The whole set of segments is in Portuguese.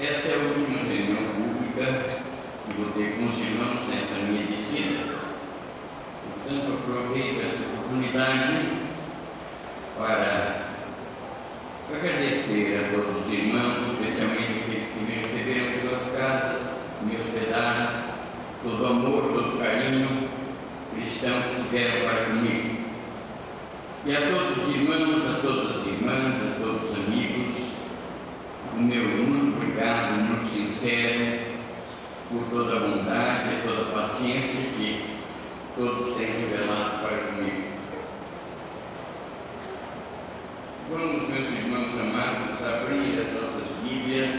Esta é a última reunião pública que vou ter com os irmãos nesta minha descida. Portanto, aproveito esta oportunidade para agradecer a todos os irmãos, especialmente aqueles que me receberam pelas casas, me hospedaram, todo o amor, todo o carinho cristão que tiveram para comigo. E a todos os irmãos, a todas as irmãs, a todos os amigos, o meu muito obrigado, muito sincero, por toda a bondade e toda a paciência que todos têm revelado para comigo. Vamos, meus irmãos amados, abrir as nossas Bíblias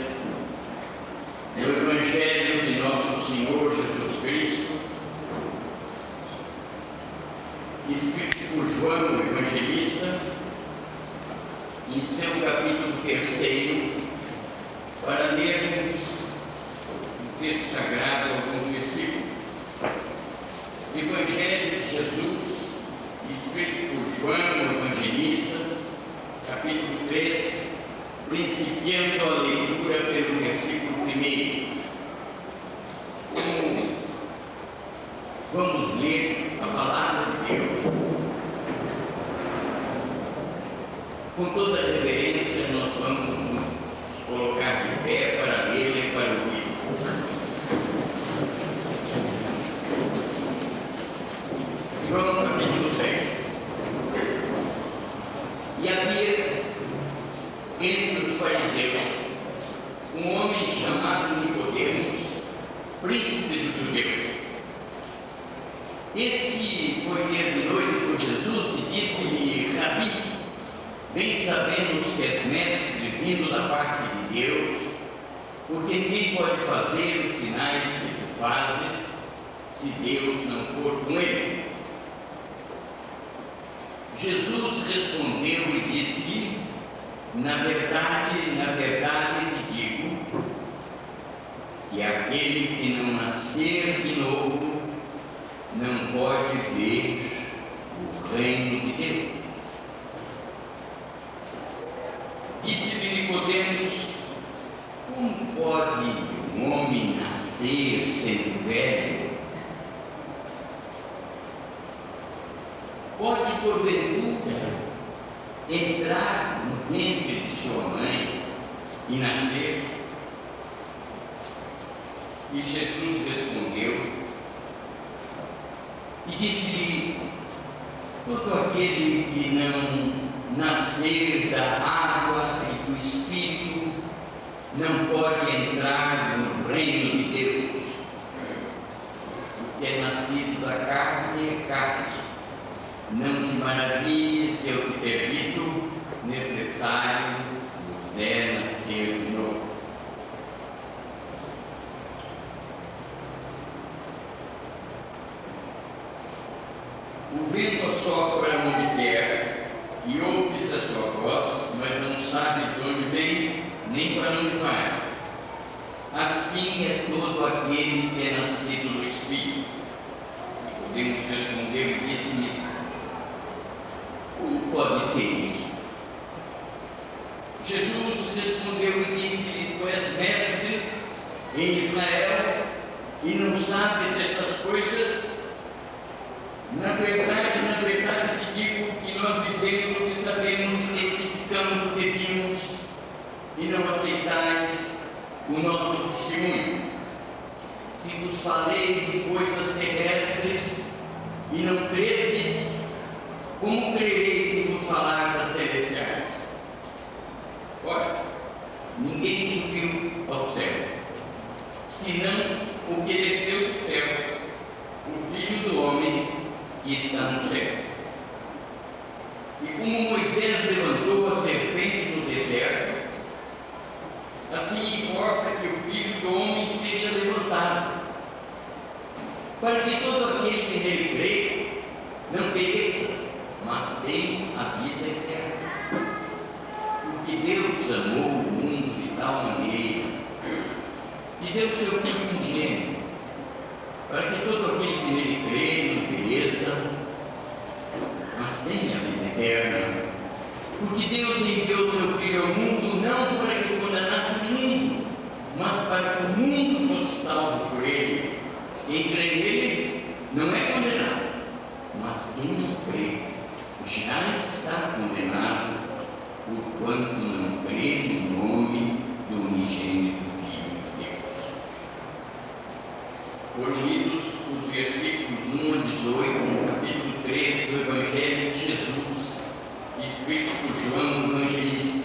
no Evangelho de nosso Senhor Jesus Cristo, escrito por João, o evangelista, em seu capítulo 3, para lermos o texto sagrado, alguns versículos. Evangelho de Jesus, escrito por João, o evangelista, capítulo 3, principiando a leitura pelo versículo 1. Vamos ler a palavra de Deus. Com toda a reverência, nós vamos nos colocar de pé para lê-la e para ouvir. João capítulo 3. E havia entre os fariseus um homem chamado Nicodemos, príncipe dos judeus. Este foi ter de noite com Jesus e disse-lhe: Rabi, bem sabemos que és mestre vindo da parte de Deus, porque ninguém pode fazer os sinais que tu fazes, se Deus não for com ele. Jesus respondeu e disse-lhe: na verdade te digo, que aquele que não nascer de novo não pode ver o reino de Deus. Disse-lhe Nicodemos: como pode um homem nascer sendo velho? Pode, porventura, entrar no ventre de sua mãe e nascer? E Jesus respondeu e disse-lhe: todo aquele que não nascer da água e do Espírito não pode entrar no reino de Deus. O que é nascido da carne é carne. Não te maravilhes de eu te ter dito, necessário vos é nascer de novo. O vento assopra onde quer, e ouves a sua voz, mas não sabes de onde vem, nem para onde vai. Assim é todo aquele que é nascido do Espírito. Podemos responder e disse-me: como pode ser isso? Jesus respondeu e disse-lhe: tu és mestre em Israel e não sabes estas coisas? Na verdade te digo que nós dizemos o que sabemos e testificamos o que vimos, e não aceitais o nosso testemunho. Se vos falei de coisas terrestres e não crestes, como crereis se vos falar das celestiais? Ora, ninguém subiu ao céu, senão o que desceu do céu, o Filho do Homem que está no céu. E como Moisés levantou a serpente no deserto, assim importa que o Filho do Homem seja levantado, para que todo aquele que nele crê não pereça, mas tenha a vida eterna. Porque Deus amou o mundo de tal maneira que deu seu Filho unigênito, para que todo aquele que nele crê não pereça, mas tenha a vida eterna. Porque Deus enviou seu Filho ao mundo não para que condenasse o mundo, para que o mundo fosse salvo por ele. Quem crê nele não é condenado, mas quem não crê já está condenado, porquanto não crê no nome do unigênito Filho de Deus. Foram lidos os versículos 1 a 18, no capítulo 3 do Evangelho de Jesus, escrito por João o Evangelista.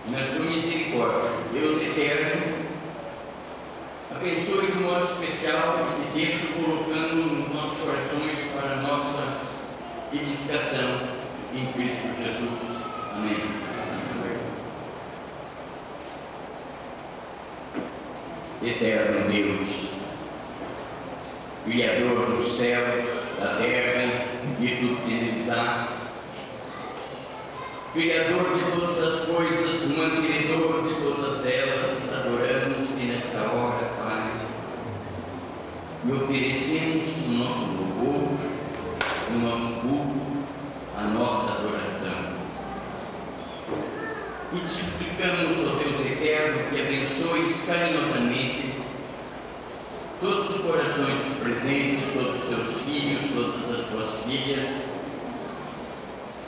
E na sua misericórdia, Deus eterno, abençoe de modo especial este texto, colocando nos nossos corações para a nossa edificação em Cristo Jesus. Amém. Eterno Deus, Criador dos céus, da terra e de tudo que neles há, Criador de todas as coisas, mantenedor de todas elas, adoramos-te nesta hora, Pai, e oferecemos o nosso louvor, o nosso culto, a nossa adoração. E te suplicamos, ó Deus eterno, que abençoes carinhosamente todos os corações presentes, todos os teus filhos, todas as tuas filhas,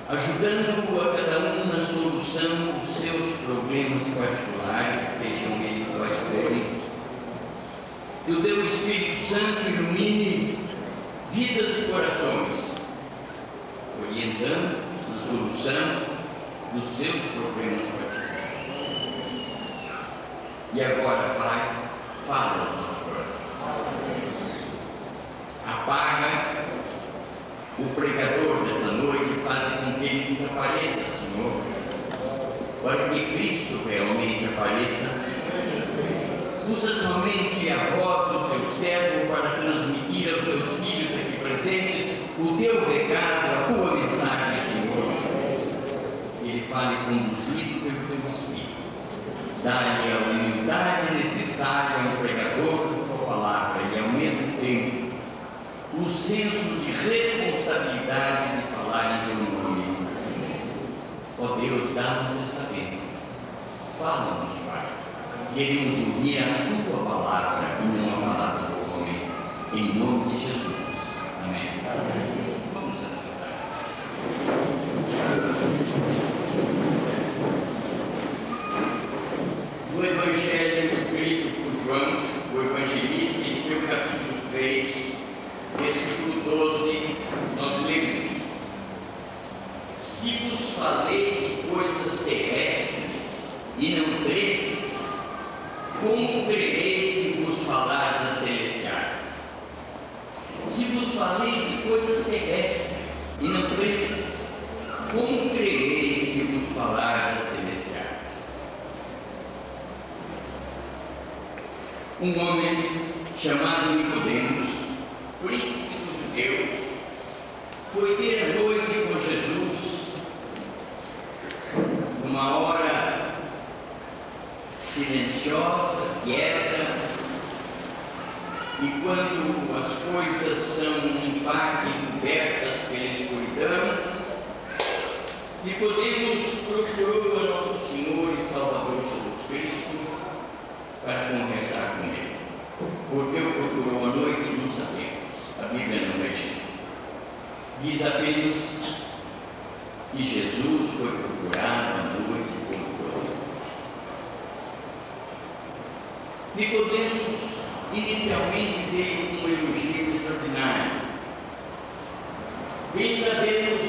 ajudando a cada um na solução dos seus problemas particulares, sejam eles quais forem. Que o teu Espírito Santo ilumine vidas e corações, orientando-os na solução dos seus problemas particulares. E agora, Pai, fala aos nossos corações. Apaga o pregador dessa noite e faz com que ele desapareça, Senhor, para que Cristo realmente apareça. Usa somente a voz do teu servo para transmitir aos teus filhos aqui presentes o teu recado, a tua mensagem, Senhor. Ele fale conduzido pelo teu Espírito. Dá-lhe a humildade necessária ao pregador da tua palavra e, ao mesmo tempo, o senso de responsabilidade de falar em teu nome. Ó Deus, dá-nos esta bênção. Fala-nos, Pai. Queremos ouvir a tua palavra e não a palavra do homem. Em nome de Jesus. Amém. Vamos assentar. No Evangelho escrito por João, o Evangelista, em seu capítulo 3, versículo 12, nós lemos: se vos falei de coisas terrestres e não cresces, como crereis se vos falar das celestiais? Se vos falei de coisas terrestres e não cresces, como crereis se vos falar das celestiais? Um homem chamado Nicodemos, príncipe dos judeus, foi ter a noite com Jesus, numa hora silenciosa, quieta, e quando as coisas são em parte cobertas pela escuridão, Nicodemos procurou a nosso Senhor e Salvador Jesus Cristo para conversar com ele. Por que o procurou à noite, não sabemos. A Bíblia não registra. Diz apenas que Jesus foi procurado à noite por todos. Nicodemos inicialmente veio com um elogio extraordinário. Bem sabemos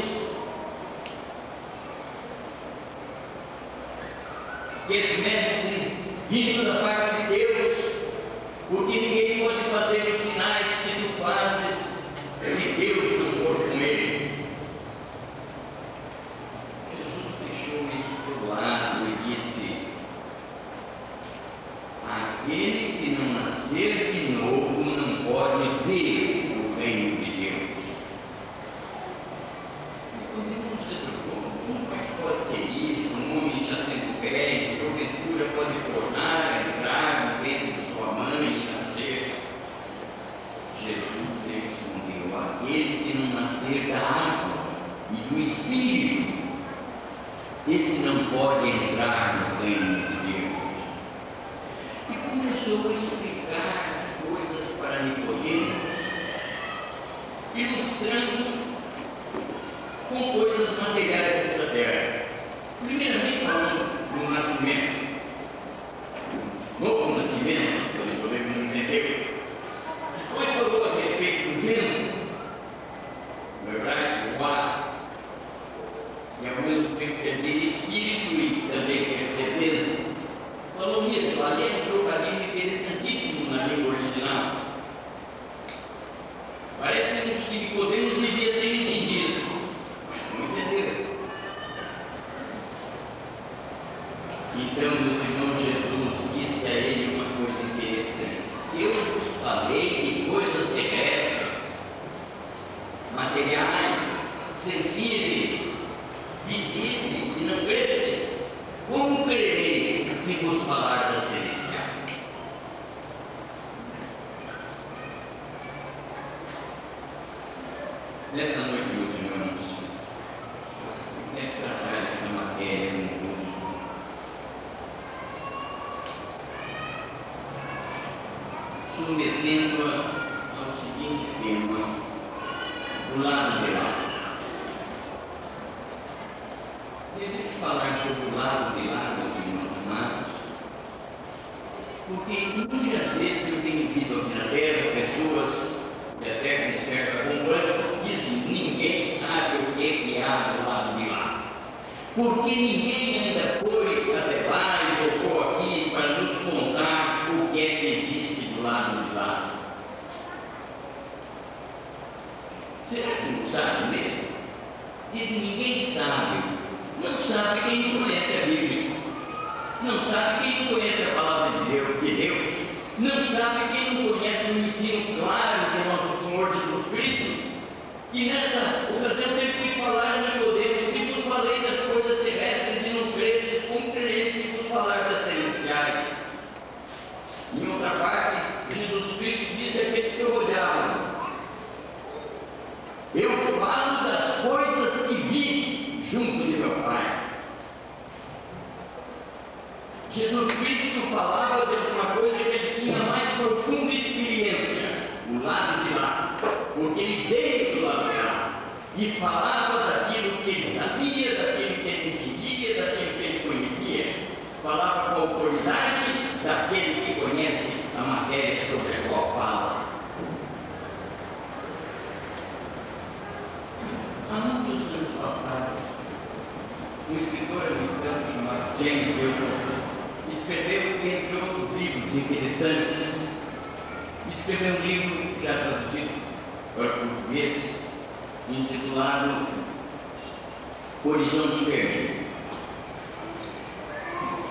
que és mestre vindo da parte de Deus, porque ninguém pode fazer os sinais que tu fazes se Deus não for com ele. Jesus deixou isso por lado e disse: aquele que não nascer de novo não pode ver o reino de Deus. Nicodemos se perguntou: como pode ser isso? Um homem já sendo velho, porventura pode tornar a entrar no ventre de sua mãe e nascer? Jesus respondeu: aquele que não nascer da água e do Espírito, esse não pode entrar no reino de Deus. E como começou a explicar as coisas para Nicodemos, ilustrando com coisas materiais da terra. Primeiramente falando do nascimento, novo nascimento, que Nicodemos não entendeu. Depois falou a respeito do vento, no hebraico, o ar, e ao mesmo tempo quer dizer espírito e também quer dizer vento. Falou nisso, ali é um trocadilho interessantíssimo na língua original. Parece-nos que Nicodemos devia ter entendido, mas não entendeu. Então, meus irmãos, Jesus disse a ele uma coisa interessante: se eu vos falei de coisas terrestres, materiais, sensíveis, visíveis, e não cresces, como crereis se vos falar das celestiais? Nesta noite, meus irmãos, eu quero tratar dessa matéria convosco. Submetendo-a ao seguinte tema: do lado de lá. Desejo falar sobre o lado de lá, meus irmãos amados, porque muitas vezes eu tenho visto aqui na terra pessoas que até com certa arrogância dizem: ninguém sabe o que há do lado de lá, porque ninguém ainda foi até lá e tocou aqui para nos contar o que é que existe do lado de lá. Será que não sabe mesmo? Dizem: ninguém sabe. Não sabe quem não conhece a Bíblia, não sabe quem não conhece a palavra de Deus, não sabe quem não conhece o ensino claro de nosso Senhor Jesus Cristo. E nessa ocasião teve que falar a Nicodemos: se vos falei das coisas terrestres e não cresces, como crereis se vos falar das celestiais? Em outra parte, Jesus Cristo disse àqueles que o rodeavam: eu falo das coisas que vi junto de meu Pai. Jesus Cristo falava de uma coisa que ele tinha mais profunda experiência, o lado de lá, porque ele veio do lado de lá e falava daquilo que ele sabia, daquilo que ele entendia, daquilo que ele conhecia. Falava com a autoridade daquele que conhece a matéria sobre a qual fala. Há muitos anos passados, um escritor americano chamado James Hilton escreveu, entre outros livros interessantes, escreveu um livro já traduzido para o português, intitulado Horizonte Perdido.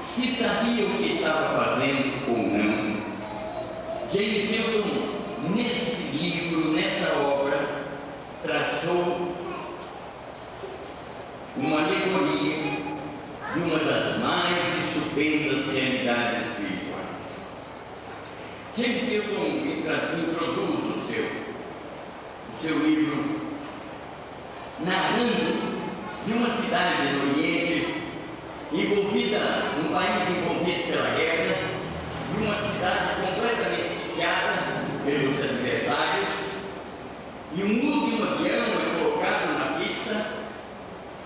Se sabia o que estava fazendo ou não, James Hilton, nesse livro, nessa obra, traçou uma alegoria de uma das mais estupendas realidades espirituais. James Hilton introduz o seu livro narrando de uma cidade do Oriente envolvida, um país envolvido pela guerra, de uma cidade completamente sitiada pelos adversários, e um último avião é colocado na pista,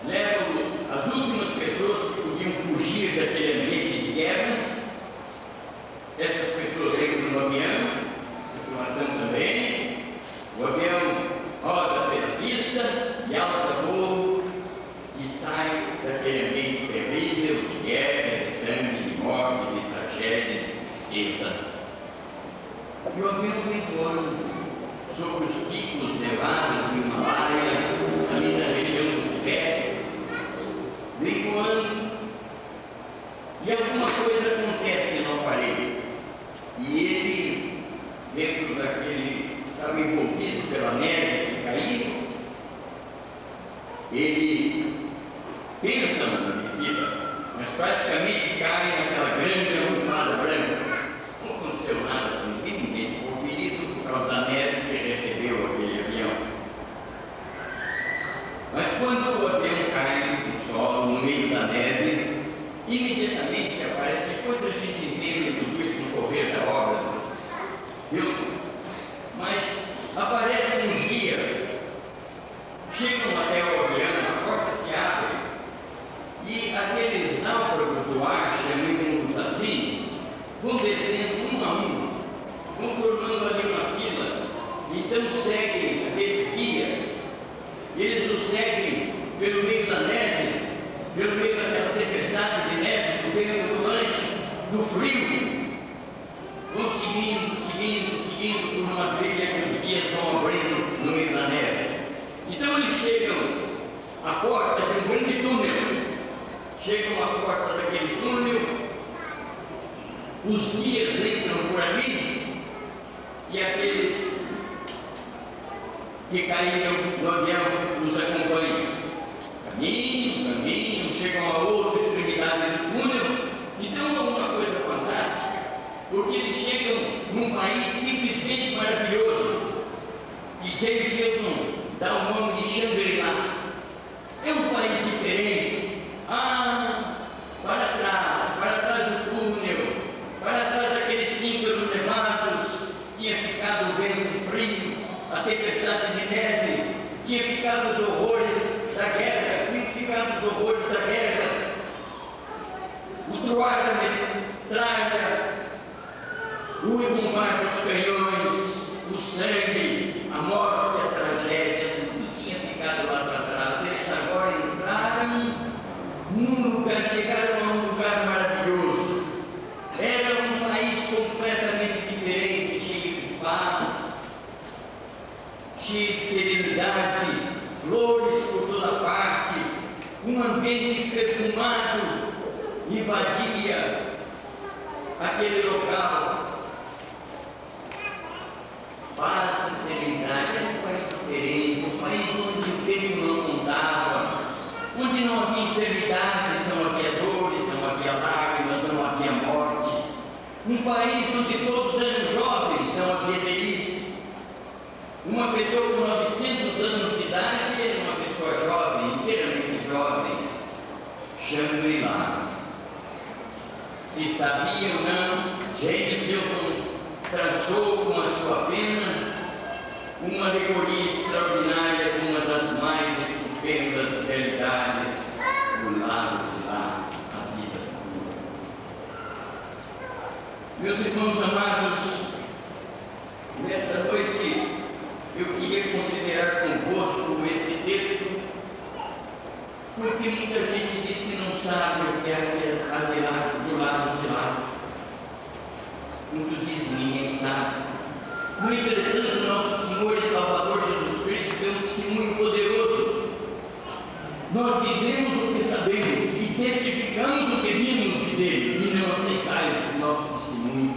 leva as últimas pessoas que podiam fugir daquele ambiente de guerra. Essas pessoas entram no avião, tripulação também, o avião roda pela pista e alça voo e sai daquele ambiente terrível de guerra, de sangue, de morte, de tragédia, de tristeza. E o avião vem voando sobre os picos nevados do Himalaia, ali na região do Tibete, vem voando, e alguma coisa acontece no aparelho, e ele, dentro daquele, estava envolvido pela neve que caiu, ele tenta na descida, mas praticamente cai naquela grande almofada branca. Não aconteceu nada com ninguém ficou ferido por causa da neve que recebeu aquele avião. Mas quando o avião cai no solo, no meio da neve, imediatamente aparece, depois a gente entende tudo isso no correr da obra, aqueles náufragos do ar, chamemos assim, vão descendo um a um, vão formando ali uma fila, então seguem aqueles guias, eles os seguem pelo meio da neve, pelo meio daquela tempestade de neve, do vento volante, do frio, vão seguindo por uma trilha que os guias vão abrindo no meio da neve. Então eles chegam à porta de um grande túnel, chegam à porta daquele túnel, os guias entram por ali e aqueles que caíram no avião os acompanham. Caminham, chegam a outra extremidade do túnel. Então é uma coisa fantástica, porque eles chegam num país simplesmente maravilhoso, que James Hilton dá o nome de Shangri-La. É um país diferente. Para trás do túnel, para trás daqueles píncaros nevados, tinha ficado o vento frio, a tempestade de neve, tinha ficado os horrores da guerra, o troar da metralha, o bombar dos canhões, o sangue, a morte, a tragédia, tudo tinha ficado lá para trás. Eles agora entraram num lugar, chegaram a um lugar maravilhoso. Era um país completamente diferente, cheio de paz, cheio de serenidade, flores por toda parte, um ambiente perfumado invadia aquele local. Paz e serenidade. Era um país diferente, um país onde o tempo não contava, onde não havia enfermidades, não havia dores, não havia lágrimas, não havia morte. Um país onde todos eram jovens, não havia velhice. Uma pessoa com 900 anos de idade era uma pessoa jovem, inteiramente jovem. Shangri-La. Se sabia ou não, James Hilton traçou com a sua pena uma alegoria extraordinária de uma das mais estupendas realidades do lado de lá, a vida pura. Meus irmãos amados, nesta noite eu queria considerar convosco este texto, porque muita gente diz que não sabe o que é do lado de lá. Muitos dizem, ninguém sabe. No entretanto, nosso Senhor e Salvador Jesus Cristo deu um testemunho poderoso. Nós dizemos o que sabemos e testificamos o que vimos dizer, e não aceitais o nosso testemunho.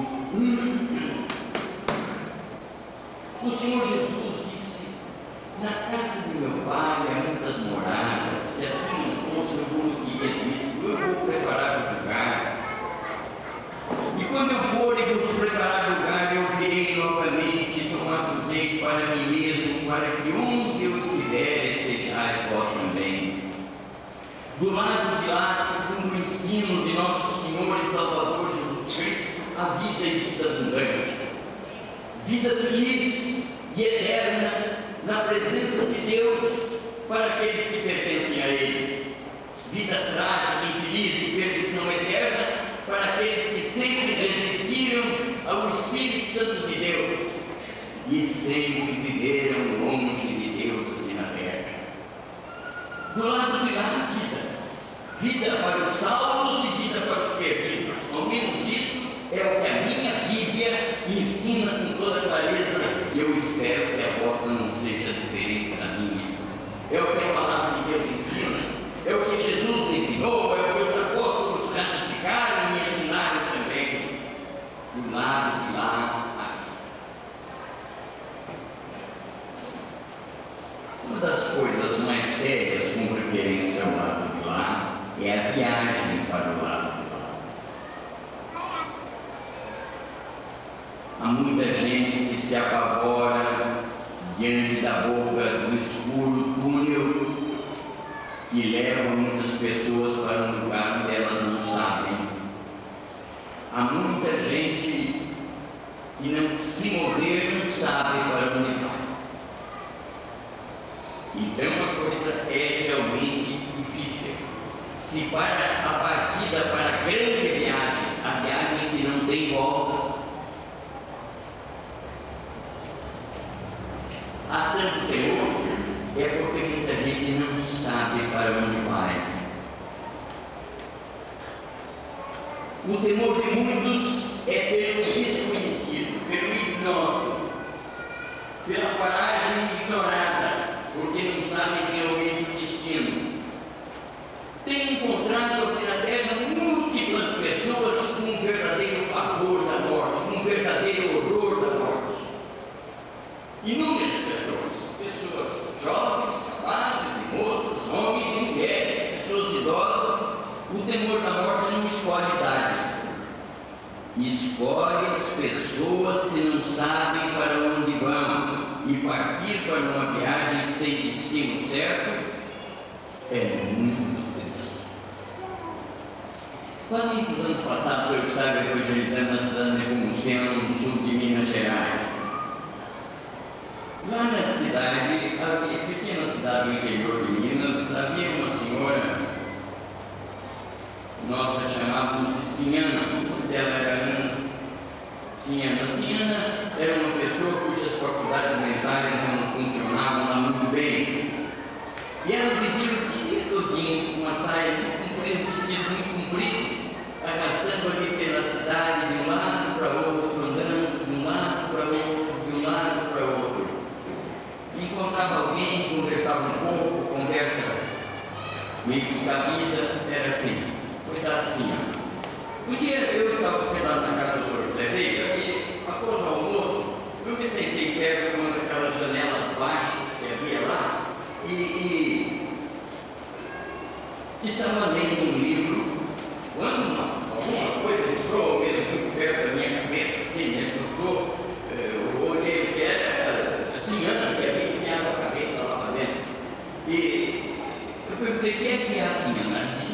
O Senhor Jesus disse: na casa de meu Pai há muitas moradas, se assim não fosse, eu vou teria dito, eu vou preparar o lugar. E quando eu for e vos preparar o lugar, eu virei novamente e tomar-vos-ei para mim mesmo, para que onde eu estiver estejais vós também. Do lado de lá, segundo o ensino de nosso Senhor e Salvador Jesus Cristo, a vida e vida abundante, vida feliz e eterna na presença de Deus para aqueles que pertencem a Ele, vida trágica, infeliz e perdição eterna para aqueles que sempre resistiram ao Espírito Santo de Deus e sempre viveram longe de Deus aqui na terra. Do lado de lá, vida para os salvos e vida para os perdidos. Ao menos isso é o que a minha Bíblia ensina com toda clareza, e eu espero que a vossa não seja diferente da minha. É o que a palavra de Deus ensina, é o que Jesus ensinou, é o que os apóstolos ratificaram e ensinaram também. Do lado de lá, aqui. Uma das coisas mais sérias com referência ao lado de lá é a viagem para o lado de lá. Há muita gente que se apavora diante da boca do escuro túnel que leva muitas pessoas para um lugar onde elas não sabem. Há muita gente que não se morrer não sabe para onde vai. Então a coisa é realmente difícil. se para a partida para a grande viagem, a viagem que não tem volta, há tanto temor, é porque muita gente não sabe para onde vai. O temor de muitos é pelo desconhecido, pelo ignoto, pela coragem ignorada, porque não sabem realmente o destino. Tenho encontrado aqui na Terra múltiplas pessoas com um verdadeiro pavor da morte, com um verdadeiro horror da morte. Inúmeras pessoas jovens, rapazes e moças, homens e mulheres, pessoas idosas. O temor da morte não escolhe idade, escolhe as pessoas que não sabem para onde vão, e partir para uma viagem sem destino certo é muito triste. Quando nos anos passados eu estava evangelizando na cidade de Nepomuceno, no sul de Minas Gerais. Lá na cidade, havia pequena cidade no interior de Minas, havia uma senhora, nós a chamávamos de Sinhana, porque ela era Ana. Sinhana era uma pessoa cujas faculdades mentais não funcionavam lá muito bem. E ela vivia o dia todinho com uma saia muito comprida, um vestido muito comprido, arrastando ali pela cidade, de um lado para outro, andando de um lado para outro, de um lado para outro. Encontrava alguém, conversava um pouco, conversa meio descabida, era assim. Coitado Sinhana. Um dia eu estava hospedado na casa do Dr. José Veiga e, após o almoço, eu me sentei perto de uma daquelas janelas baixas que havia lá e estava lendo um livro quando alguma coisa entrou mesmo muito perto da minha cabeça, assim, me assustou. Eu olhei que era a Sinhana que havia enfiado a cabeça lá para dentro. E eu perguntei: o que é a Sinhana? Ela disse: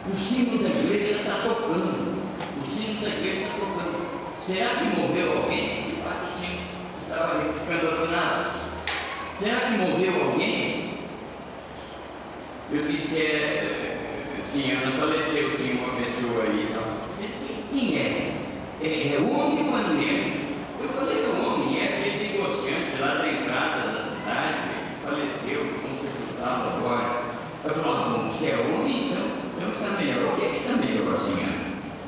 o sino da igreja está tocando. O sino da igreja está tocando. Será que morreu alguém? De fato, o sino estava ficando afinado. Será que morreu alguém? Eu disse: sim, ela faleceu, sim, uma pessoa aí. Quem é? É homem ou é mulher? Eu falei: é homem, é aquele negociante lá da entrada da cidade, faleceu, não se ajudava agora. Eu falei: bom, se é homem, então está melhor. O que é que está melhor, Sinhana?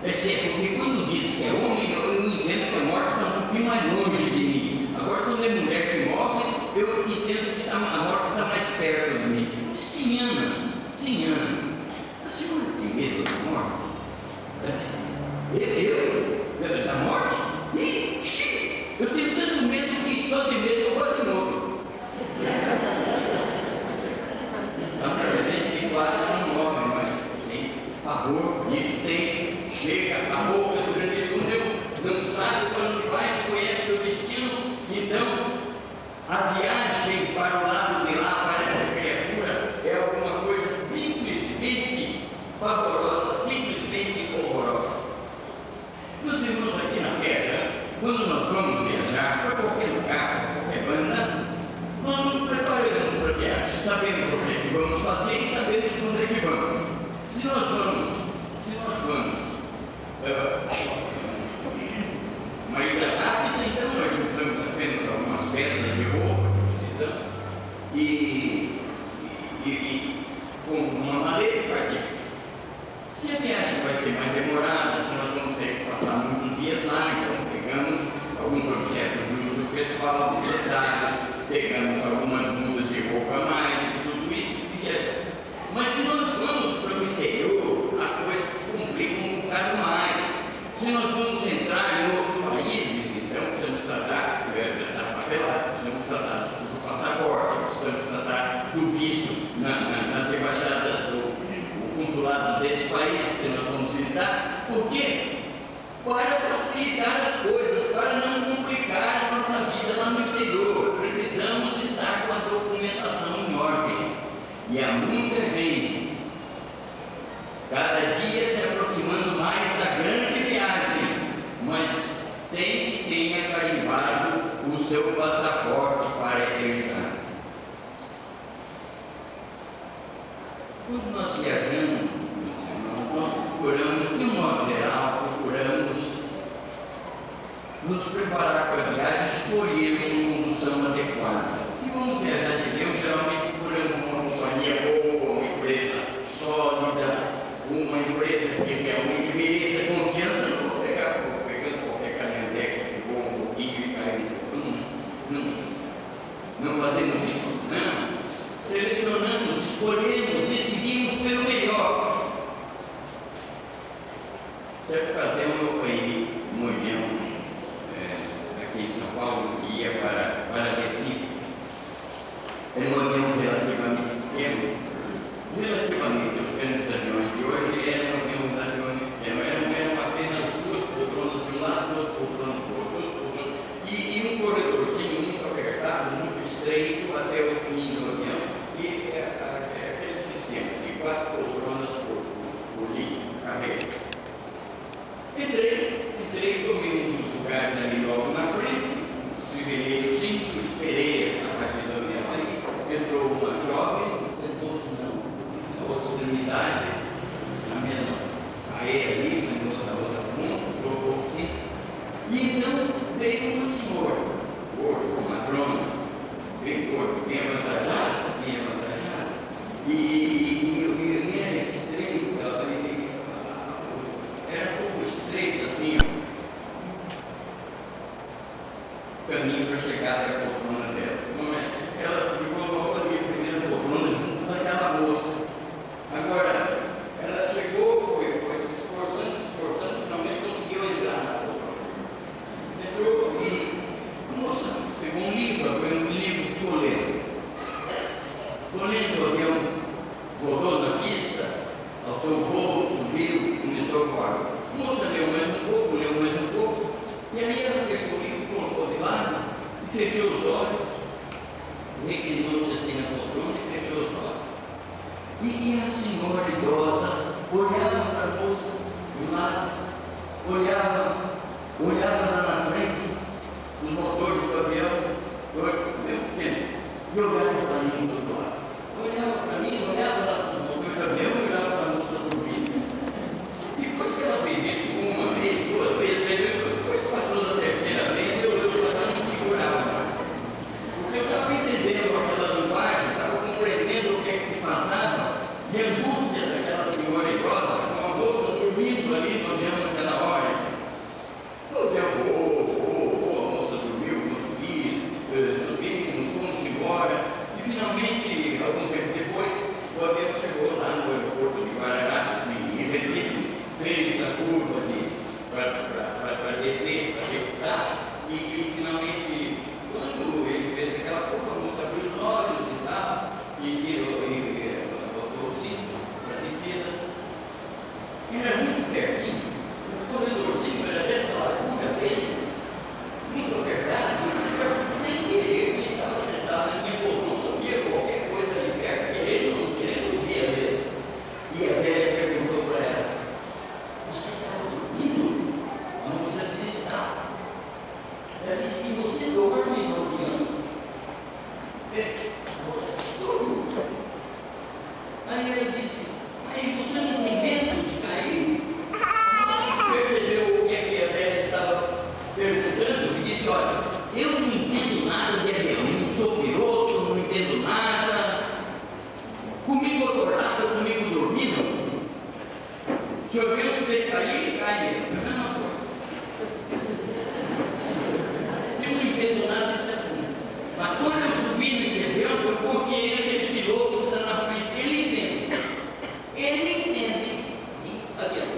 Porque quando diz que é homem, eu entendo que a morte está um pouquinho mais longe de mim. Agora, quando é mulher que morre, eu entendo que a morte está mais perto de mim. Sinhana, a senhora tem medo da morte? Eu? Da morte? Ixi, eu tenho tanto medo que só de medo eu quase morro. Então, a gente que quase não morre, mas tem pavor, isso tem, chega, acabou, esse grande túnel, não sabe para onde vai, não conhece o destino. Então, a viagem para o lado de lá, para essa criatura, é alguma coisa simplesmente pavorosa, simplesmente horrorosa. Meus irmãos, aqui na Terra, quando nós vamos viajar para qualquer lugar, para qualquer banda, nós nos preparamos para a viagem, sabemos o que vamos fazer e sabemos onde é que vamos. Se nós vamos uma ida rápida, então nós juntamos apenas algumas peças de roupa que precisamos e com uma maleta e partimos. Se a viagem vai ser mais demorada, se nós vamos ter que passar muitos dias lá, então pegamos alguns objetos de uso pessoal necessários, pegamos algumas mudas de roupa a mais, e tudo isso e viajamos. Mas se nós vamos para o exterior, a coisa se complica um bocado mais. Se nós vamos entrar em outros países, então precisamos tratar da papelada, precisamos tratar do passaporte, precisamos tratar do visto nas embaixadas do consulado desse país que nós vamos visitar. Por quê? Para facilitar as coisas, para não complicar a nossa vida lá no exterior. Precisamos estar com a documentação em ordem. E há muita gente, cada dia se aproximando mais da grande viagem, mas sem que tenha carimbado o seu passaporte para a eternidade. Quando nós viajamos, nos preparar para a viagem, escolher uma condução adequada. Se vamos viajar de avião, geralmente procuramos uma companhia boa, uma empresa sólida, uma empresa que realmente mereça confiança. Não vou pegar pegando qualquer caminhoneca que voa um pouquinho e cai não fazemos isso, não. Selecionamos, escolhemos, decidimos pelo melhor. Certa ocasião eu ganhei um avião aqui em São Paulo que ia para Recife. Era um avião relativamente pequeno. Relativamente aos grandes aviões de hoje, era um avião relativamente pequeno. Eram apenas duas poltronas de um lado, duas poltronas do outro, e um corredorzinho muito apertado, muito estreito até o fim do avião. E aquele sistema de 4 poltronas por linha, carreira. Entrei, tomei um dos lugares ali logo na frente, liberei o cinto, esperei a partir da minha mãe, entrou uma jovem, tentou na outra extremidade, na mesma carreira ali, na outra ponta, trocou o cinto, e então veio uma senhora, gorda, uma matrona, bem gorda, bem avantajada, e era estreito, era um pouco estreito assim, o caminho para chegar até a poltrona dela. Ela colocou a minha primeira poltrona junto daquela moça. Agora, ela chegou, foi se esforçando, finalmente conseguiu entrar na poltrona. Entrou e a moça pegou um livro, abriu um livro que ficou lendo. Estou lendo, o avião rodou na pista, ao seu voo, subiu, começou a voar. A moça leu mais um pouco, e aí ela fechou o livro, colocou de lado, e fechou os olhos, reclinou-se assim na poltrona e fechou os olhos. E a senhora idosa olhava para a moça do lado, olhava lá na frente, os motores do avião, e olhava para mim do outro lado. Olhava para mim, olhava lá para o motor do avião e olhava para a moça dormindo. Depois que ela fez isso uma vez, duas vezes, depois que passou da terceira vez, eu já não segurava mais. Porque eu estava entendendo aquela linguagem, estava compreendendo o que é que se passava, e a angústia daquela senhora idosa, com a moça dormindo ali no avião naquela hora. O avião voou, a moça dormiu quando quis, subimos, fomos embora, e finalmente, algum tempo depois, o avião chegou lá no aeroporto de Guararapes, em Recife, fez a curva para descer, para revisar, e finalmente, quando ele fez aquela curva, a moça abriu os olhos e tal, e tirou, botou o cinto para a descida. Era muito pertinho, o corredorzinho era dessa largura mesmo, muito apertado, sem querer, ele estava sentado na minha poltrona, via qualquer coisa ali perto, querendo ou não querendo, via mesmo. E a velha perguntou para ela: "Você estava dormindo?" A moça disse: "Está." Ela disse: "Você dorme no avião?" A moça disse: "Dorme." Aí ela disse: "Mas você não tem medo de cair?" Percebeu o que a velha estava perguntando e disse: "Olha, eu não entendo nada de avião, não sou piloto, não entendo nada. Comigo acordado, comigo dormindo. Se o avião tiver que cair, cai mesmo. É a mesma coisa. Eu não entendo nada desse assunto. Mas quando eu subi nesse avião, eu confiei naquele piloto que está na frente. Ele entende. E avião.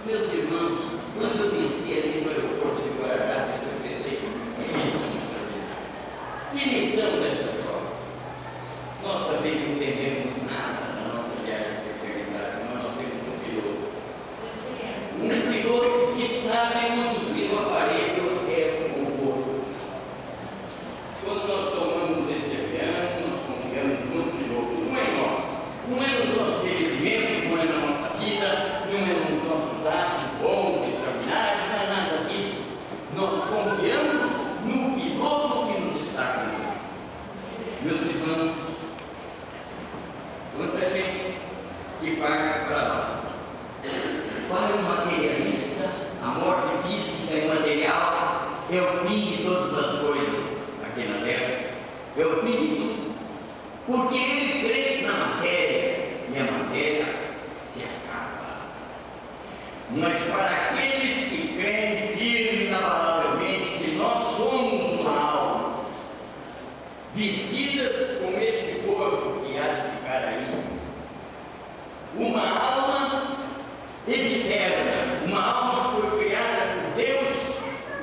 Meus irmãos, quando eu desci ali no aeroporto de Guararapes, eu pensei: que lição dessa jovem? Nós também não entendemos nada na nossa viagem de eternidade, mas nós temos um piloto que sabe conduzir o aparelho até o conforto. Quando nós tomamos esse avião, nós confiamos no piloto, não é nosso, não é nos nossos merecimentos, não é na nossa vida, não é nos nossos atos bons, extraordinários, não é nada disso. Nós confiamos no piloto que nos está conosco. Meus irmãos, quanta gente que parte para lá. Para o materialista, a morte mas para aqueles que creem firme e inabalavelmente que nós somos uma alma, vestidas com este corpo que há de ficar aí, uma alma eterna, uma alma que foi criada por Deus,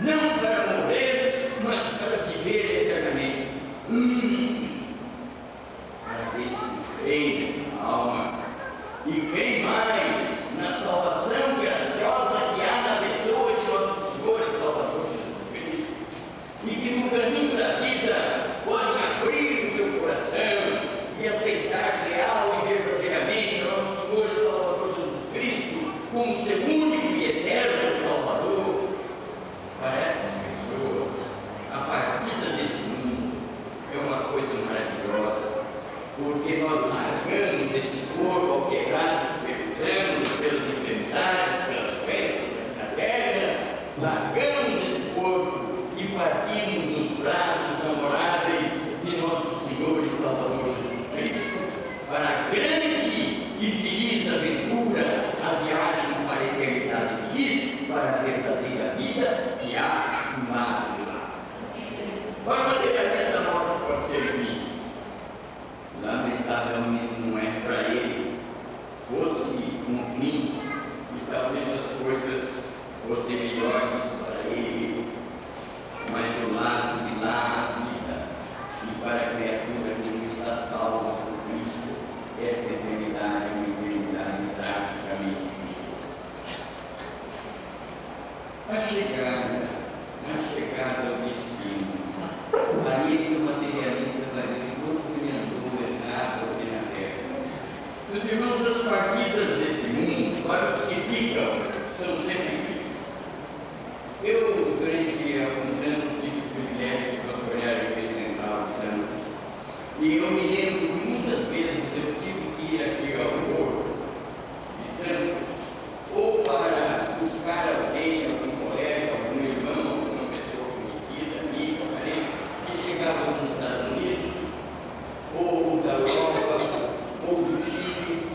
não para morrer, mas para viver eternamente. Para aqueles que creem nessa alma e creem mais na salvação graciosa que há na pessoa de nosso Senhor e Salvador Jesus Cristo, e que no caminho da vida podem abrir o seu coração e aceitar real e verdadeiramente a nosso Senhor e Salvador Jesus Cristo como seu único e eterno Salvador. Para essas pessoas, a partida deste mundo é uma coisa maravilhosa, porque nós largamos este corpo alterado pelos anos, pelas enfermidades, pelas doenças da terra, largamos este corpo e partimos nos braços amoráveis de nosso Senhor e Salvador Jesus Cristo para a grande e feliz aventura, a viagem para a eternidade feliz, para a verdadeira vida que há no lado de lá. Para maneira dessa morte pode ser fim. Lamentavelmente não é para ele. Fosse um fim e talvez as coisas fossem melhores para ele, mas do lado de lá a vida, e para a criatura que não está salva por Cristo, esta eternidade é uma eternidade tragicamente feliz. A chegada ao destino, aí que o materialista vai ver quanto ele andou errado aqui na terra. Meus irmãos, as partidas desse mundo, para os que ficam, são sempre tristes. Eu, durante alguns anos, tive o privilégio de pastorear a Igreja Central de Santos, e eu me lembro que muitas vezes eu tive que ir aqui ao Porto de Santos, ou para buscar alguém, algum colega, algum irmão, alguma pessoa conhecida, amiga, parente, que chegava dos Estados Unidos, ou da Europa, ou do Chile.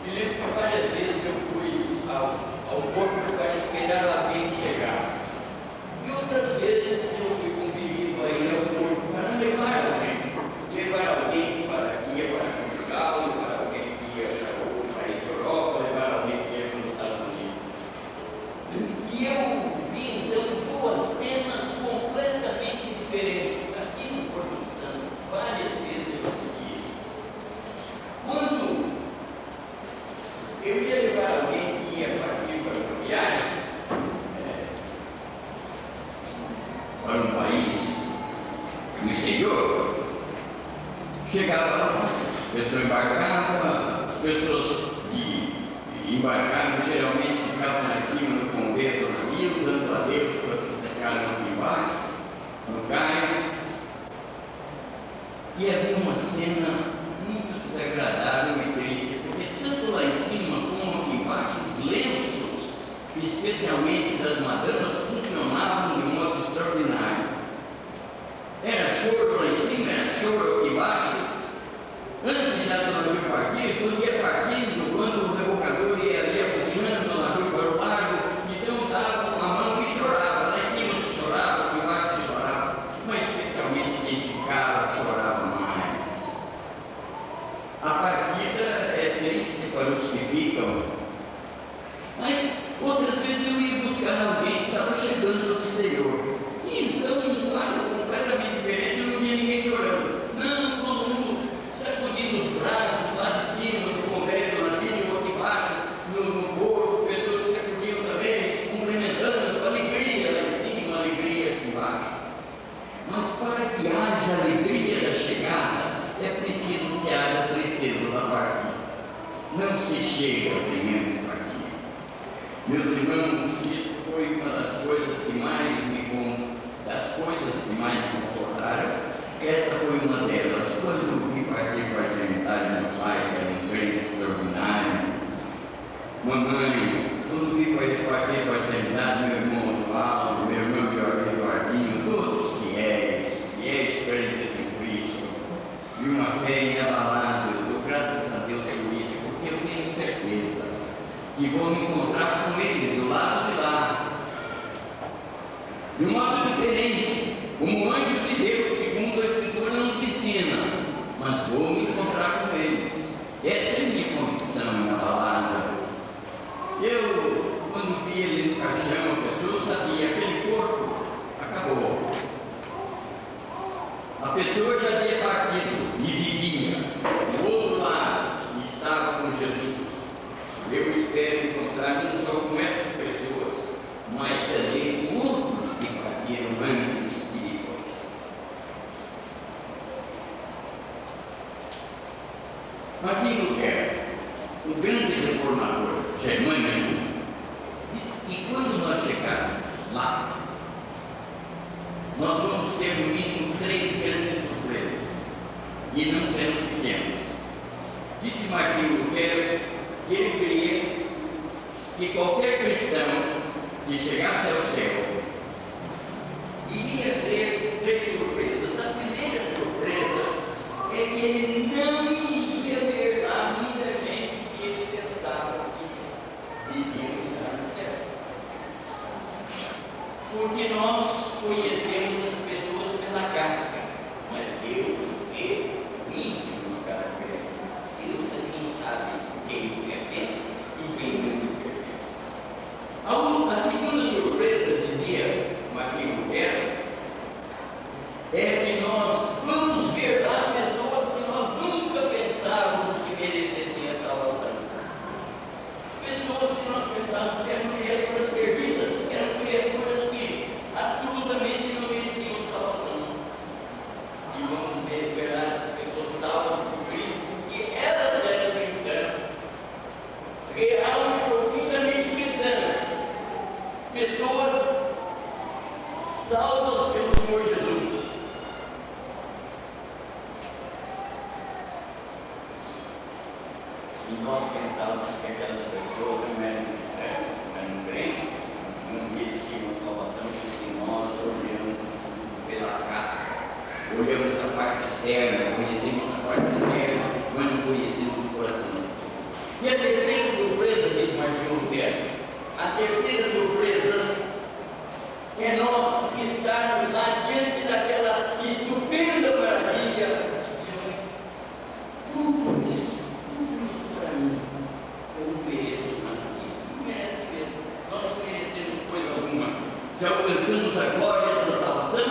Me lembro que várias vezes eu fui ao Porto para esperar alguém chegar. E outras vezes eu fui convidado a ir ao Porto para levar alguém que ia para Portugal, levar alguém que ia para a Europa, levar alguém que ia para os Estados Unidos. E eu vi então duas cenas completamente diferentes aqui no Porto de Santos. Várias vezes eu assisti isso. Quando eu ia levar alguém que ia partir para uma viagem, para um país no exterior, chegava lá, a pessoa embarcava, as pessoas que embarcaram geralmente ficavam lá em cima do convento do navio, dando a Deus para se ficarem aqui embaixo, no cais. E havia uma cena muito desagradável e triste, porque tanto lá em cima como aqui embaixo, os lenços, especialmente das madamas, funcionavam de modo extraordinário. Era choro lá em cima, era choro aqui embaixo. Antes já do navio partir, quando ia partindo, quando o rebocador ia puxando o navio para o lago, então dava a mão e chorava. Lá em cima se chorava, aqui embaixo se chorava, mas especialmente quem ficava chorava mais. A partida é triste para os que ficam, mas outras vezes eu ia buscar alguém que estava chegando do exterior. E então, um quadro completamente diferente, eu não via ninguém chorando. Não, todo mundo sacudindo os braços lá de cima, no convés do navio, aqui embaixo, no corpo, pessoas se sacudiam também, se cumprimentando, alegria lá em cima, alegria aqui embaixo. Mas para que haja alegria da chegada, é preciso que haja tristeza da partida. Não se chega sem antes partir. Meus irmãos, isso foi uma das coisas que mais me confortaram. Essa foi uma delas. Quando eu vim partir para a eternidade, meu pai, que era um crente extraordinário, mamãe, quando vim partir para a eternidade, meu irmão Oswaldo, meu irmão Eduardinho, todos fiéis crentes em Cristo, de uma fé inabalável. Eu dou graças a Deus por isso, porque eu tenho certeza que vou me encontrar com eles do lado de lá, de um modo diferente, como anjos de Deus, segundo a Escritura nos ensina, mas vou me encontrar com eles. Essa é a minha convicção na palavra. Eu, quando vi ele no caixão, a pessoa sabia, aquele corpo acabou. A pessoa já tinha partido e vivia do outro lado, e estava com Jesus. Eu espero encontrar não só com essas pessoas, mas também outros que partiram antes e depois. Martim Lutero, o grande reformador germânico, disse que quando nós chegarmos lá, nós vamos ter no mínimo 3 grandes surpresas, e não serão pequenas. Disse Martim Lutero que ele queria que qualquer cristão que chegasse ao céu iria ter 3 surpresas. A primeira surpresa é que ele não iria ver lá muita gente que ele pensava que iria estar no céu. Porque nós conhecemos as pessoas pela casca, mas Deus é o íntimo de cada pessoa. Deus é quem sabe quem pertence e quem não pertence. A segunda surpresa, dizia Martim Lutero, é que nós vamos ver lá pessoas que nós nunca pensávamos que merecessem a salvação. Pessoas que nós pensávamos que eram criaturas perdidas, que eram criaturas que absolutamente não mereciam salvação. E vamos ver essas pessoas salvas por Cristo, porque elas eram cristãs, real e profundamente cristãs, pessoas salvas pelo Senhor Jesus. E nós pensávamos que aquelas pessoas não eram cristãs, não eram crentes, não mereciam a salvação, porque nós olhamos pela casca, olhamos a parte externa, conhecemos a parte externa, mas não conhecemos o coração. E a terceira surpresa, diz Martim Lutero, a terceira surpresa é nós estarmos lá diante daquela estupenda maravilha, dizendo: tudo isso para mim, eu não mereço nada disso, não merece mesmo, nós não merecemos coisa alguma. Se alcançamos a glória da salvação,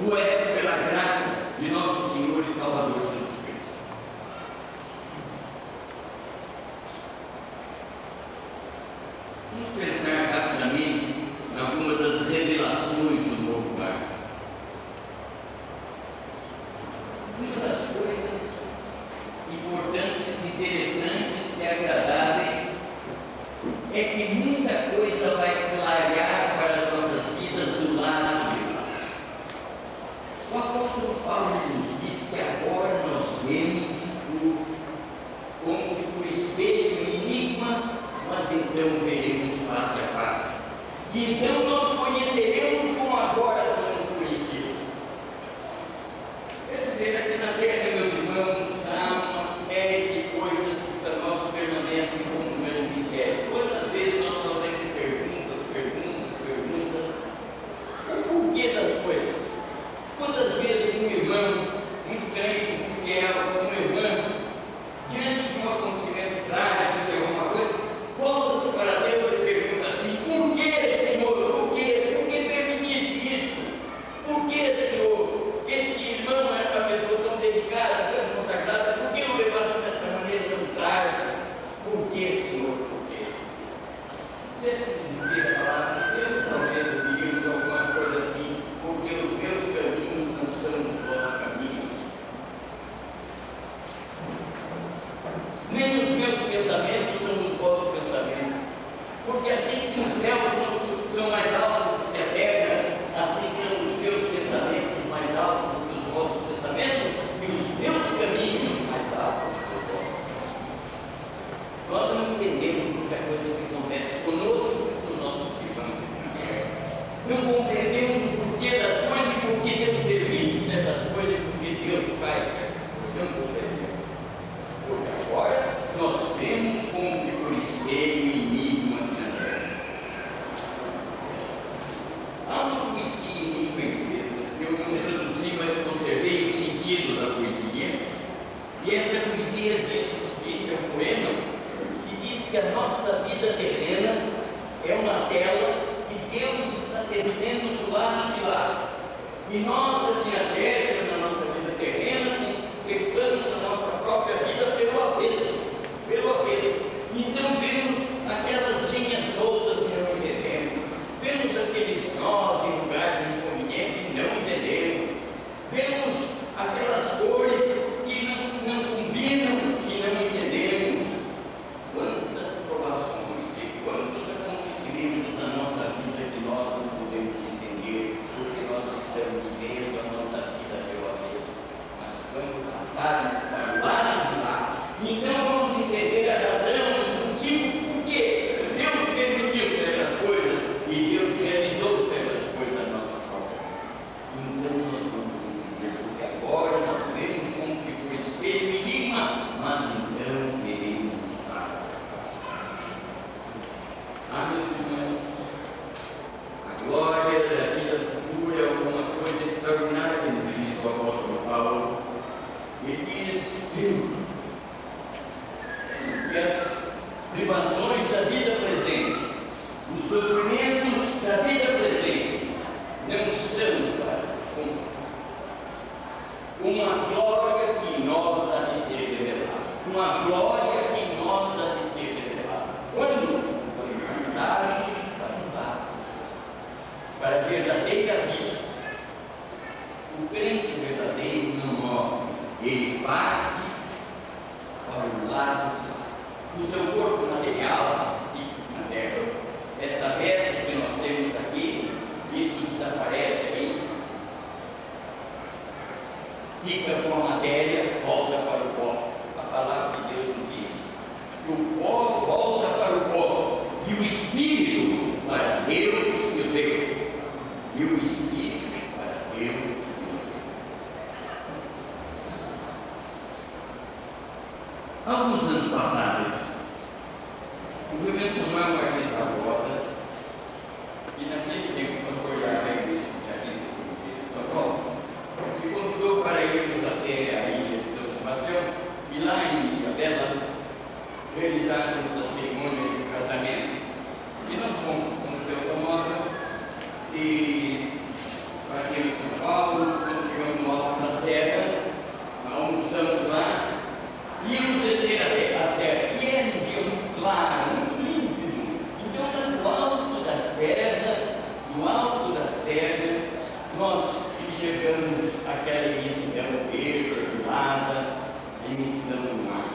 ou é pela graça de nosso Senhor e Salvador Jesus Cristo. Vamos pensar rapidamente em algumas das revelações do novo pacto. Uma das coisas importantes, interessantes e agradáveis é que muita coisa vai clarear para as nossas vidas do lado de lá. O apóstolo Paulo nos diz que agora nós vemos como que por espelho e enigma, mas então veremos face a face. E então nós conheceremos como agora somos conhecidos. Quer dizer, aqui na terra, meus irmãos, há uma série de coisas que para nós permanecem como um grande mistério. Quantas vezes nós fazemos perguntas, o porquê das coisas? Quantas vezes um irmão, um crente, um fiel, uma irmã, diante de um acontecimento trágico, de alguma coisa, volta-se para Deus e pergunta assim: por que, Senhor? Por que que a nossa vida terrena é uma tela que Deus está tecendo do lado de lá. E nós, aqui na terra, na nossa vida terrena, pegamos a nossa própria vida pelo avesso. Então vemos aquelas linhas soltas que não entendemos, vemos aqueles nós em lugares inconvenientes e não entendemos, vemos aquelas cores que não combinam e não entendemos. Quantas provações e quantos acontecimentos da nossa vida que nós não podemos entender, porque nós estamos vendo a nossa vida pelo avesso. Mas vamos passar para o lado de lá. Então vamos entender a razão, os motivos, por quê? Deus permitiu certas coisas e Deus realizou certas coisas da nossa própria vida. Então nós vamos entender, porque agora nós vemos como que por espelho e enigma, mas então veremos face a face. Ah, meus irmãos, a glória da vida futura é alguma coisa extraordinária, como diz o apóstolo Paulo. Ele diz que as privações da vida presente, os sofrimentos da vida presente, não são para se comparar com a glória que em nós há de ser revelada. Com a glória que em nós há de ser revelada. Quando passarmos para a verdadeira vida, o crente verdadeiro não morre, ele parte para o lado do seu corpo material aqui na terra. Esta veste que nós temos aqui, isto desaparece aí, fica com a matéria, volta para o pó. A palavra de Deus nos diz que o pó volta para o pó e o espírito para Deus e o Deus. E o espírito para Deus e o Deus. Alguns anos passados, o reverendo Samuel Martins Barbosa, e naquele tempo o pastor da igreja do Jardim de São Paulo, me convidou para irmos até a ilha de São Sebastião e lá em Ilhabela realizarmos a cerimônia de casamento. E nós fomos com o teu automóvel e partimos de São Paulo, nós chegamos no alto da serra, almoçamos lá, íamos descer até a serra e era um dia muito claro, muito límpido. Então, no alto da serra, nós enxergamos aquela imensidão verde, azulada, a imensidão do mar.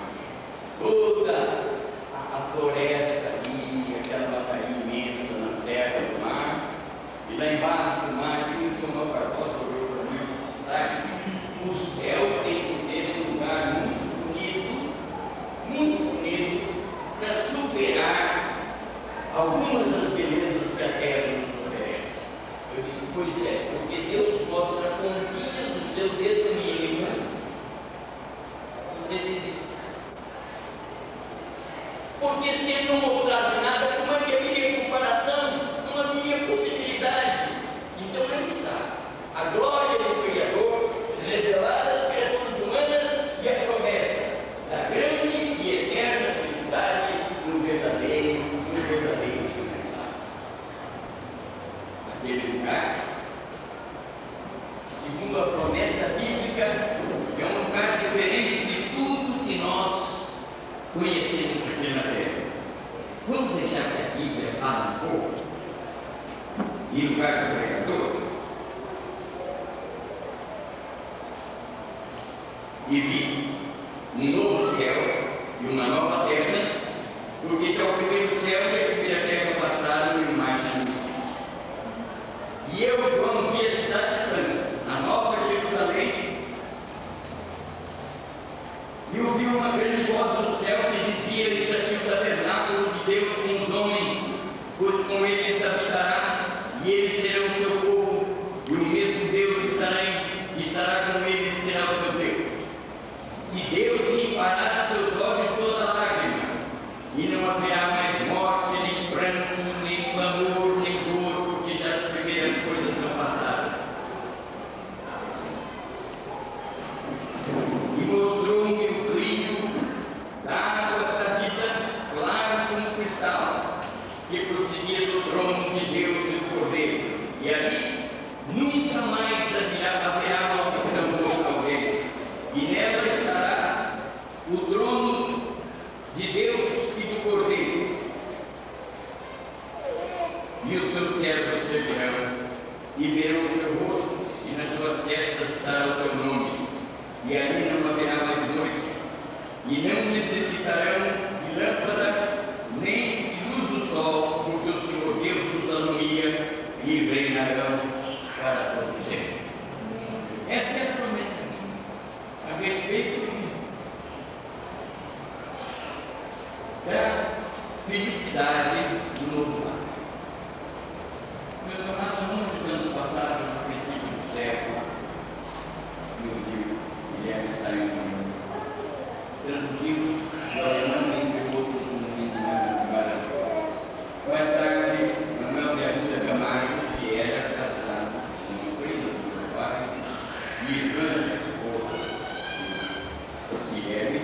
Toda a floresta ali, aquela batalha imensa na serra do mar, e lá embaixo do mar, que o Samuel Barbosa olhou para mim e disse: sabe, o céu tem que ser um lugar muito bonito, para superar algumas das belezas que a terra nos oferece. Eu disse: pois é, porque Deus mostra a pontinha do seu dedo mínimo. Você diz isso. Porque se ele não mostrasse nada, como é que haveria comparação? Não haveria possibilidade. Então aí está a glória do Criador revelada às criaturas humanas e a promessa da grande e eterna felicidade no verdadeiro lugar. Aquele lugar, segundo a promessa bíblica, é um lugar diferente de tudo que nós conhecemos aqui na terra. Vamos deixar que a Bíblia fale um pouco em lugar do pregador? E vi um novo céu e uma nova terra, porque já o primeiro céu e a primeira terra passaram e mais não existe. E eu, João, vi a cidade santa, a nova Jerusalém, e ouvi uma grande voz do céu que dizia: eis aqui o tabernáculo de Deus com os homens, pois com eles habitará, e eles serão o seu povo, e o mesmo Deus estará com eles e será o seu Deus. E Deus limpará de seus olhos toda lágrima, e não haverá mais morte, nem pranto, nem clamor, nem dor, porque já as primeiras coisas são passadas. E mostrou-me o rio da água da vida, claro como que prosseguia do trono de Deus e do Cordeiro. E ali nunca mais haverá maldição contra alguém. E nela estará o trono de Deus e do Cordeiro. E os seus servos servirão, e verão o seu rosto, e nas suas testas estará o seu nome. E ali não haverá mais noite, e não necessitarão de lâmpada, nem de luz do sol, porque o Senhor Deus os alumia e reinarão para todo sempre. Esta é a promessa a respeito da felicidade do novo lar. Meus amados, muitos anos passados, no princípio do século, meu tio Guilherme Saião traduziu do alemão, entre outros, um livro maravilhoso. Mais tarde, Manuel de Arruda Camargo, que era casado com uma prima do meu pai e irmã da esposa de Guilherme,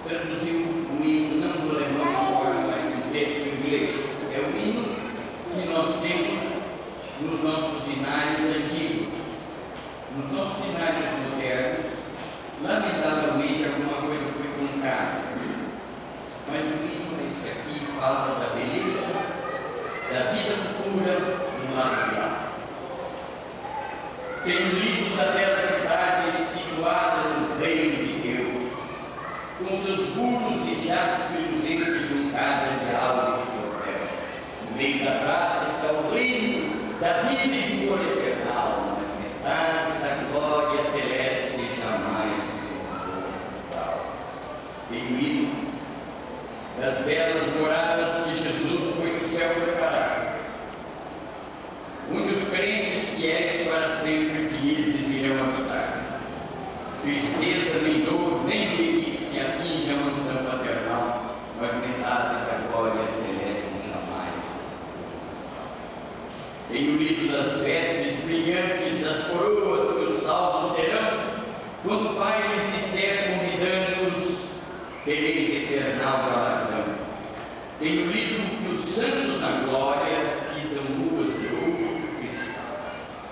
traduziu um hino não do alemão, mas um texto em inglês. É o hino que nós temos nos nossos hinários antigos. Nos nossos hinários modernos, lamentavelmente, alguma coisa foi colocada. Mas o hino é esse aqui, fala da beleza, da vida futura do lado de lá. Tem um livro da bela cidade situada no reino de Deus, com seus muros de jaspe luzente juntada de alves cordel. No meio da praça está o reino da vida e vigor eternal, mas metade da glória celeste jamais se encontrou. Tem o hino das belas moradas que Jesus foi do céu preparar, onde os crentes fiéis para sempre felizes irão habitar. Tristeza, nem dor, nem velhice atinge a mansão paternal, mas metade da glória celeste jamais. Tenho lido das vestes brilhantes, das coroas que os salvos terão, quando o Pai lhes disser, convidando-os, tereis eternal galardão. Tenho lido que os santos na glória pisam ruas de ouro e cristal,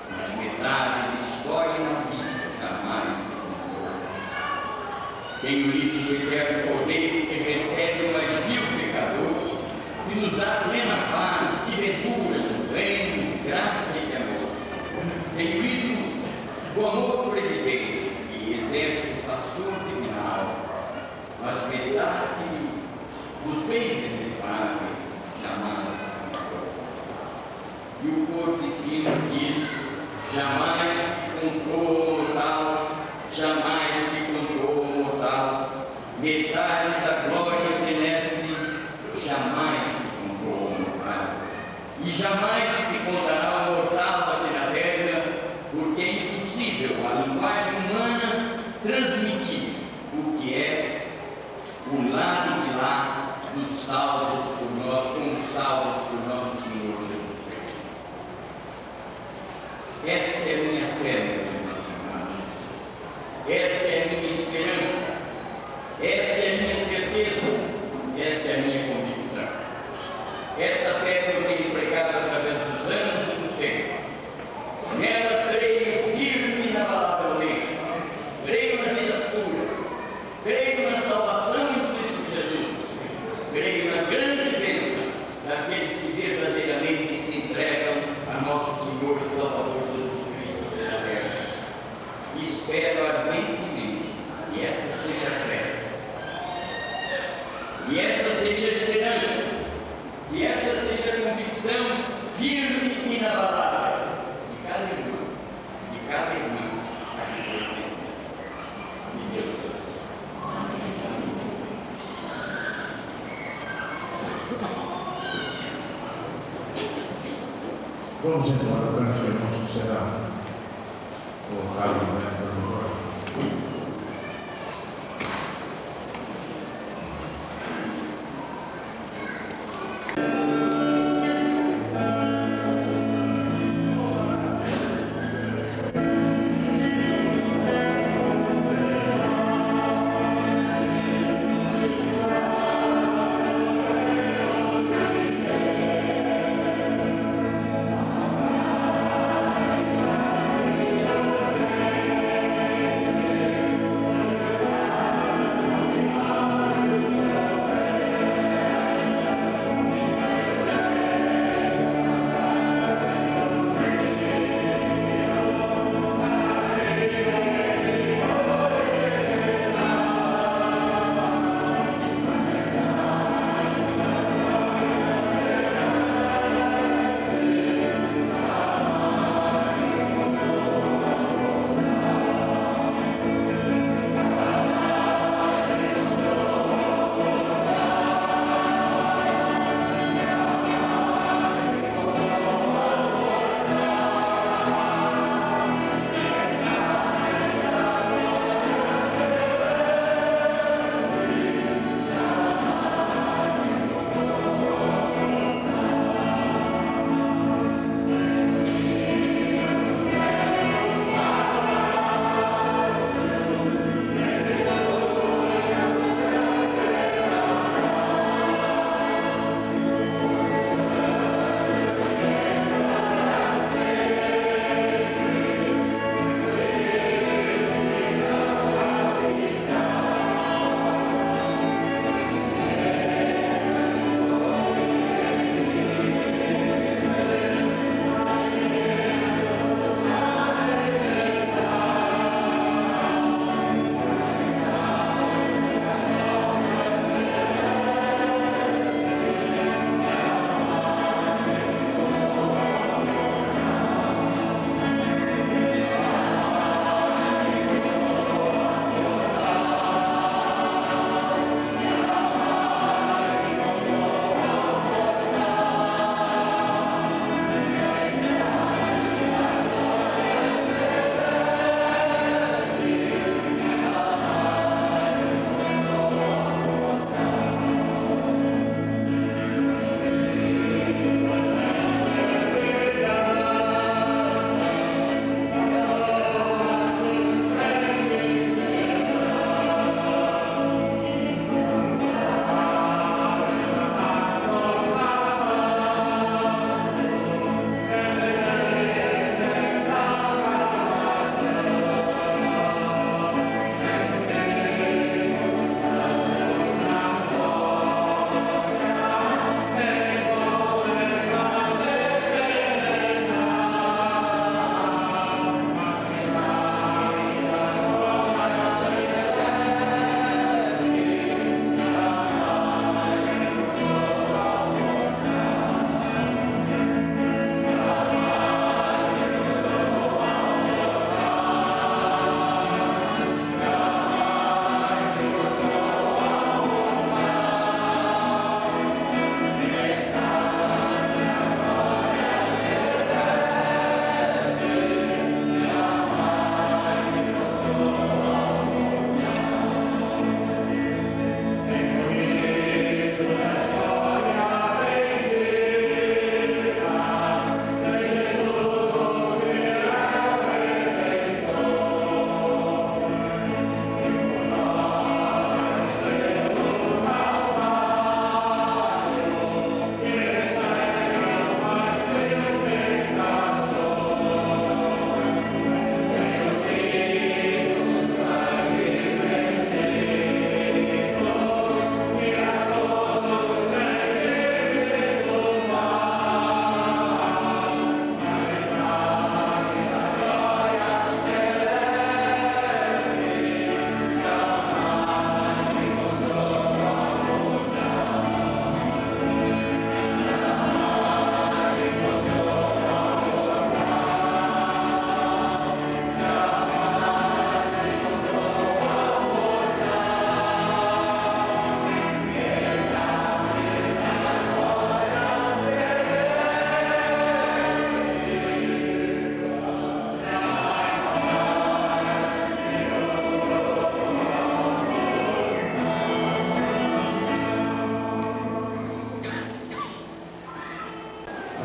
mas metade da história na vida jamais se contou. Tenho lido do eterno Cordeiro que recebe o mais vil pecador e nos dá plena paz de ventura, de reino, de graça e de amor. Tenho lido o amor previdente que exerce o pastor criminal, mas metade dos bens inefáveis jamais se contou. E o corpo ensina que isso jamais se contou mortal, jamais se contou mortal. Metade da glória celeste jamais se contou mortal. E jamais se contará o mortal aqui na terra, porque é impossível a linguagem humana transmitir o que é o lado de lá dos salvos por nós, como salvos por nosso Senhor Jesus Cristo. Esta é a minha fé, meus irmãos. Esta é a minha esperança. Esta é a minha certeza. Esta é a minha convicção. Esta fé que eu tenho pregado através dos anos e dos tempos. Nela creio firme e inabalavelmente. Creio na vida futura. Creio na salvação em Cristo Jesus. Creio na grande bênção daqueles que verdadeiramente se entregam a nosso Senhor e Salvador Jesus Cristo pela terra. Espero ardentemente que esta seja a fé, e esta seja a esperança, e esta seja a convicção firme e inabalável de cada irmão aqui presente. E Deus abençoe. Vamos embora, o canto que irmão será colocado no método do Jorge.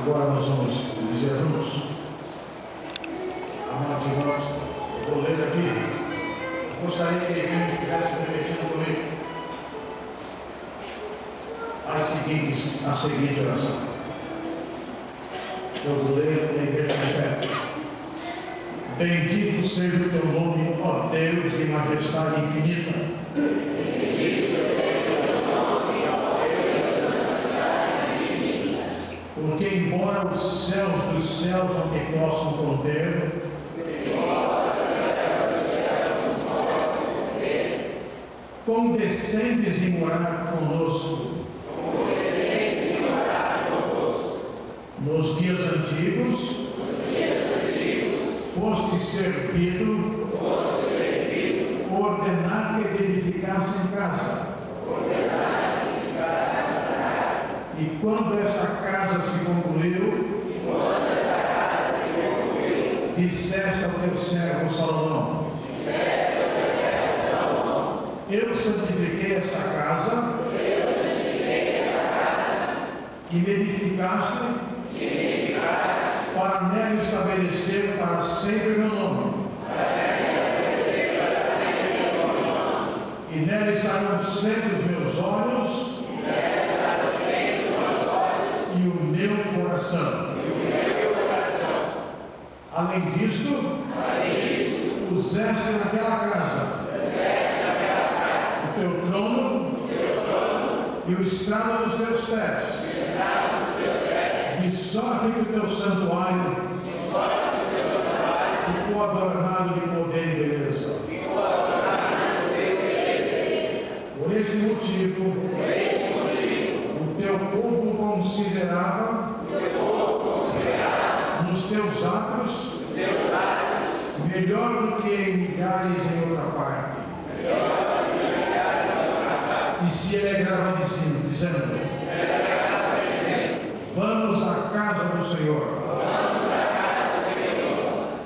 Agora nós vamos dizer juntos. Amados irmãos, vou ler aqui. Gostaria que a igreja estivesse repetindo comigo a seguinte oração. Eu vou ler e a igreja repete. Bendito seja o teu nome, ó Deus de majestade infinita. Porque embora os céus dos céus não te possam conter, condescendes em morar conosco. Nos dias antigos, foste servido, ordenar que edificassem casa. E quando esta casa se concluiu, disseste ao teu servo Salomão, eu santifiquei esta casa, e me edificaste, para nela estabelecer para sempre meu nome. E nela estarão sempre os meus olhos e o meu coração. Além disto, puseste naquela casa o teu trono e o estrado dos teus pés, de sorte que o teu santuário ficou adornado de poder e beleza. Por este motivo, o teu povo considerava nos teus atos melhor do que em milhares em outra parte. E se alegrava dizendo, vamos à casa do Senhor.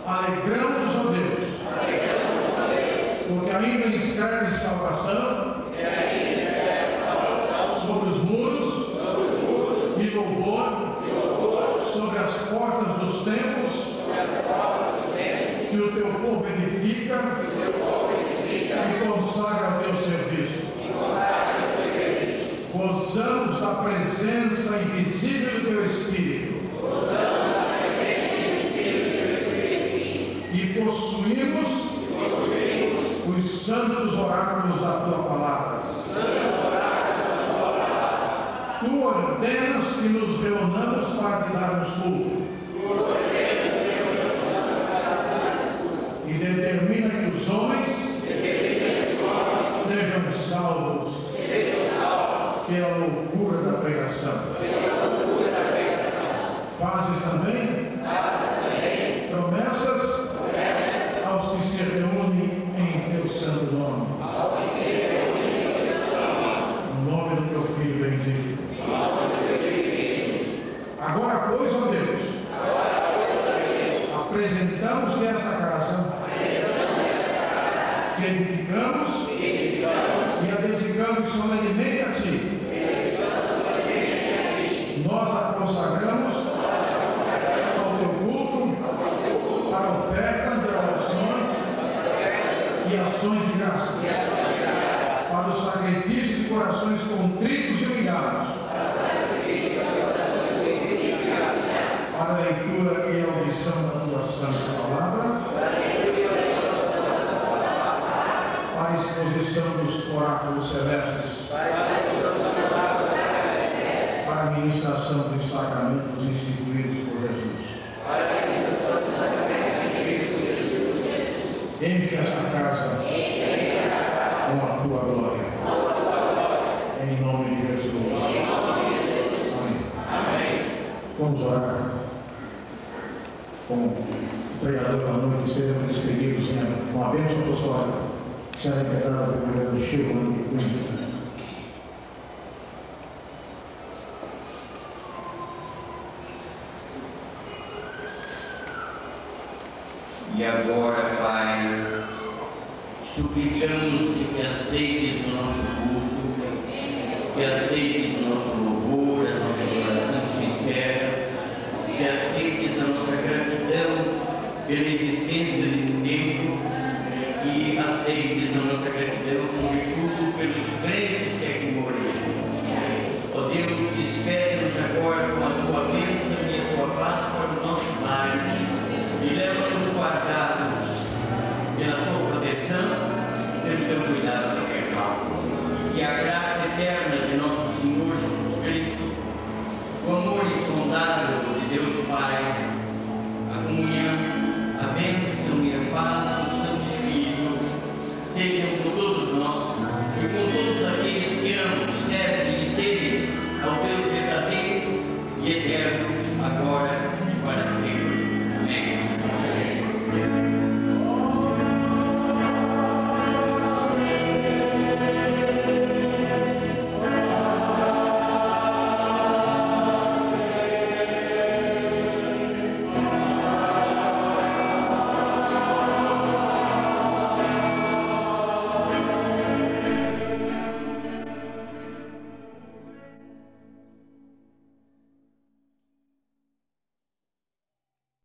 Alegramos, ó Deus, porque ainda escreve salvação sobre os muros e louvor sobre as portas dos templos que o teu povo edifica e consagra a teu serviço. Gozamos da presença invisível do teu Espírito e possuímos os santos oráculos da tua palavra. Tu ordenas que nos reunamos para te darmos culto e determina que os homens sejam salvos pela loucura da pregação. Fazes também promessas aos que se reúnem em teu santo nome. No nome do teu Filho bendito. Agora, pois, ó Deus, apresentamos-te esta casa que edificamos e a dedicamos solenemente a ti. Nós a consagramos ao teu culto, para oferta de orações e ações de graça, para o sacrifício de corações contritos e humilhados, para a leitura e a audição da tua santa palavra, para a exposição dos oráculos celestes, para a ministração dos sacramentos instituídos por Jesus. Enche esta casa com a tua glória. Em nome de Jesus. Amém. Vamos orar com o pregador da noite, seremos despedidos com a bênção apostólica, será impetrada pelo governo Chico Mangue. E agora, Pai, suplicamos que aceites o nosso culto, que aceites o nosso louvor, a nossa oração sincera, pela existência desse tempo e aceites a nossa gratidão, sobretudo pelos grandes que aqui morejam. Ó Deus, despede-nos agora com a tua bênção e a tua paz para os nossos lares e leva-nos guardados pela tua proteção e pelo teu cuidado paternal. Que a graça eterna de